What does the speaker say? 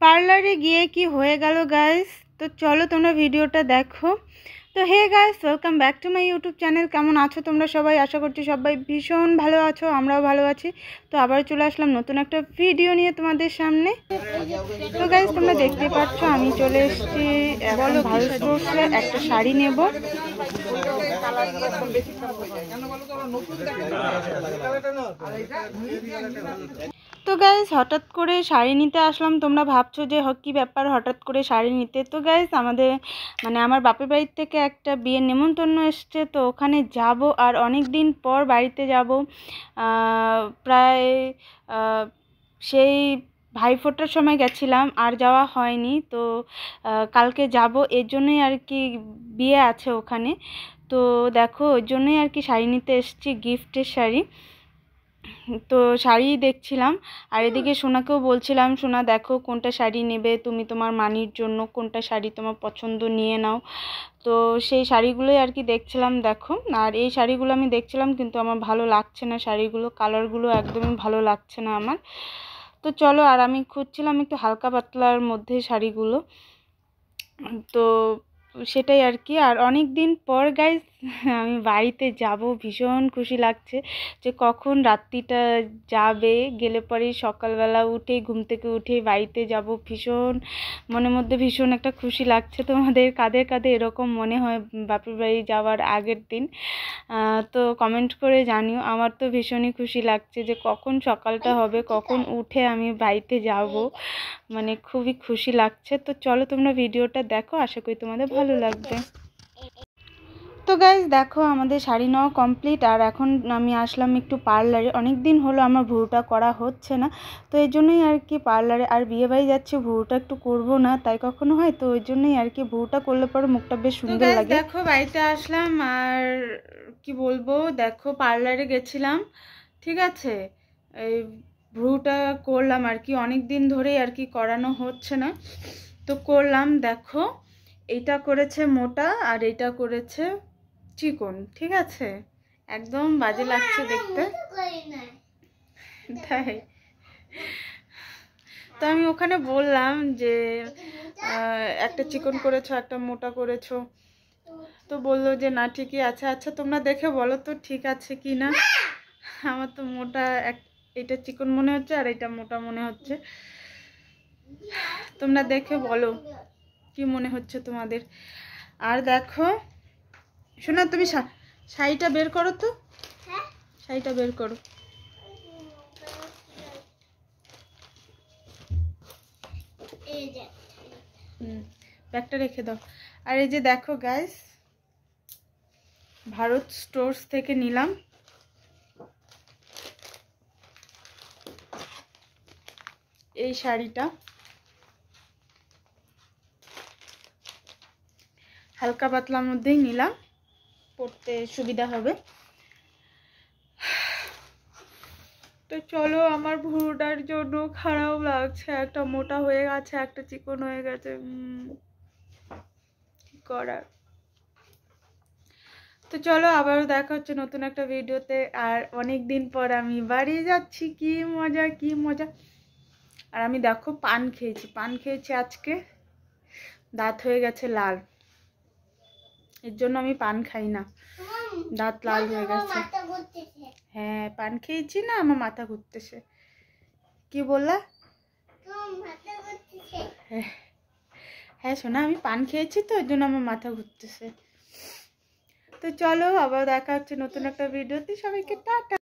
পার্লারে গিয়ে কি হয়ে গেল গাইস। তো চলো তোমরা ভিডিওটা দেখো। তো hey guys, welcome back to my YouTube channel. কেমন আছো তোমরা সবাই? আশা করছি সবাই ভীষণ ভালো আছো, আমরাও ভালো আছি। তো আবার চলে আসলাম নতুন একটা ভিডিও নিয়ে তোমাদের সামনে। তো গাইস তোমরা দেখতে পাচ্ছ আমি চলে এসেছি এখন ভারত স্টোর্সে একটা শাড়ি নেব। তো গাইস হঠাৎ করে শাড়ি নিতে আসলাম। তোমরা ভাবছো যে কী ব্যাপার হঠাৎ করে শাড়ি নিতে। তো গাইস আমাদের আমার বাপের বাড়ির থেকে একটা বিয়ের নেমন্তন্ন এসছে, তো ওখানে যাব। আর অনেক দিন পর বাড়িতে যাব, প্রায় সেই ভাইফোঁটার সময় গেছিলাম, আর যাওয়া হয়নি। তো কালকে যাব, এর জন্যই আর কি বিয়ে আছে ওখানে। তো দেখো ওই জন্যই আর কি শাড়ি নিতে এসেছি, গিফটের শাড়ি। তো শাড়ি দেখছিলাম, আর এদিকে সোনাকেও বলছিলাম, সোনা দেখো কোনটা শাড়ি নেবে তুমি তোমার মানির জন্য, কোনটা শাড়ি তোমার পছন্দ নিয়ে নাও। তো সেই শাড়িগুলোই আর কি দেখছিলাম। দেখো আর এই শাড়িগুলো আমি দেখছিলাম, কিন্তু আমার ভালো লাগছে না শাড়িগুলো, কালারগুলো একদমই ভালো লাগছে না আমার। তো চলো, আর আমি খুঁজছিলাম একটু হালকা পাতলার মধ্যে শাড়িগুলো, তো সেটাই আর কি। আর অনেক দিন পর গাইস আমি বাড়িতে যাব, ভীষণ খুশি লাগছে যে কখন রাত্রিটা যাবে, গেলে পরেই সকালবেলা উঠেই ঘুম থেকে উঠেই বাড়িতে যাব। ভীষণ মনের মধ্যে ভীষণ একটা খুশি লাগছে। তোমাদের কাদের কাদের এরকম মনে হয় বাপের বাড়ি যাওয়ার আগের দিন? তো কমেন্ট করে জানিও। আমার তো ভীষণই খুশি লাগছে যে কখন সকালটা হবে, কখন উঠে আমি বাড়িতে যাব, খুবই খুশি লাগছে। তো চলো তোমরা ভিডিওটা দেখো, আশা করি তোমাদের ভালো লাগবে। তো গাইজ দেখো আমাদের শাড়ি নেওয়া কমপ্লিট, আর এখন আমি আসলাম একটু পার্লারে। অনেক দিন হলো আমার ভুরুটা করা হচ্ছে না, তো এই জন্যই আর কি পার্লারে। আর বিয়েবাড়ি যাচ্ছে, ভুরুটা একটু করবো না তাই কখনো হয়, তো ওই জন্যই আর কি ভুরুটা করলে পরে মুখটা বেশ সুন্দর লাগে। দেখো বাড়িতে আসলাম, আর কি বলবো, দেখো পার্লারে গেছিলাম, ঠিক আছে। এই ভ্রুটা করলাম আর কি, অনেক দিন ধরেই আর কি করানো হচ্ছে না, তো করলাম। দেখো এইটা করেছে মোটা, আর এইটা করেছে চিকন, ঠিক আছে। একদম বাজে লাগছে দেখতে, তাই তো আমি ওখানে বললাম যে একটা চিকন করেছো একটা মোটা করেছো, তো বললো যে না ঠিকই আছে। আচ্ছা তোমরা দেখে বলো তো ঠিক আছে কি না। আমার তো মোটা এটা চিকন মনে হচ্ছে, আর এটা মোটা মনে হচ্ছে। তোমরা দেখে বলো কি মনে হচ্ছে তোমাদের। আর দেখো শোনা, তুমি শাড়িটা বের করো তো, শাড়িটা বের করো। ব্যাগটা রেখে দাও। আর এই যে দেখো গাইস, ভারত স্টোর্স থেকে নিলাম এই শাড়িটা, হালকা পাতলার মধ্যেই নিলাম, পরতে সুবিধা হবে। তো চলো, আমার ভুরুটার জন্য খারাপ লাগছে, একটা মোটা হয়ে গেছে একটা চিকন হয়ে গেছে, কি করার। তো চলো আবারও দেখা হচ্ছে নতুন একটা ভিডিওতে। আর অনেক দিন পর আমি বাড়ি যাচ্ছি, কি মজা কি মজা। আর আমি দেখো পান খেয়েছি আজকে, দাঁত হয়ে গেছে লাল, এর জন্য আমি পান খাই না, দাঁত লাল হয়ে গেছে। হ্যাঁ পান খেয়েছি না, আমার মাথা ঘুরতেছে। কি বললা? হ্যাঁ শোনা, আমি পান খেয়েছি তো, এর জন্য আমার মাথা ঘুরতেছে। তো চলো আবার দেখা হচ্ছে নতুন একটা ভিডিওতে, সবাইকে টাটা।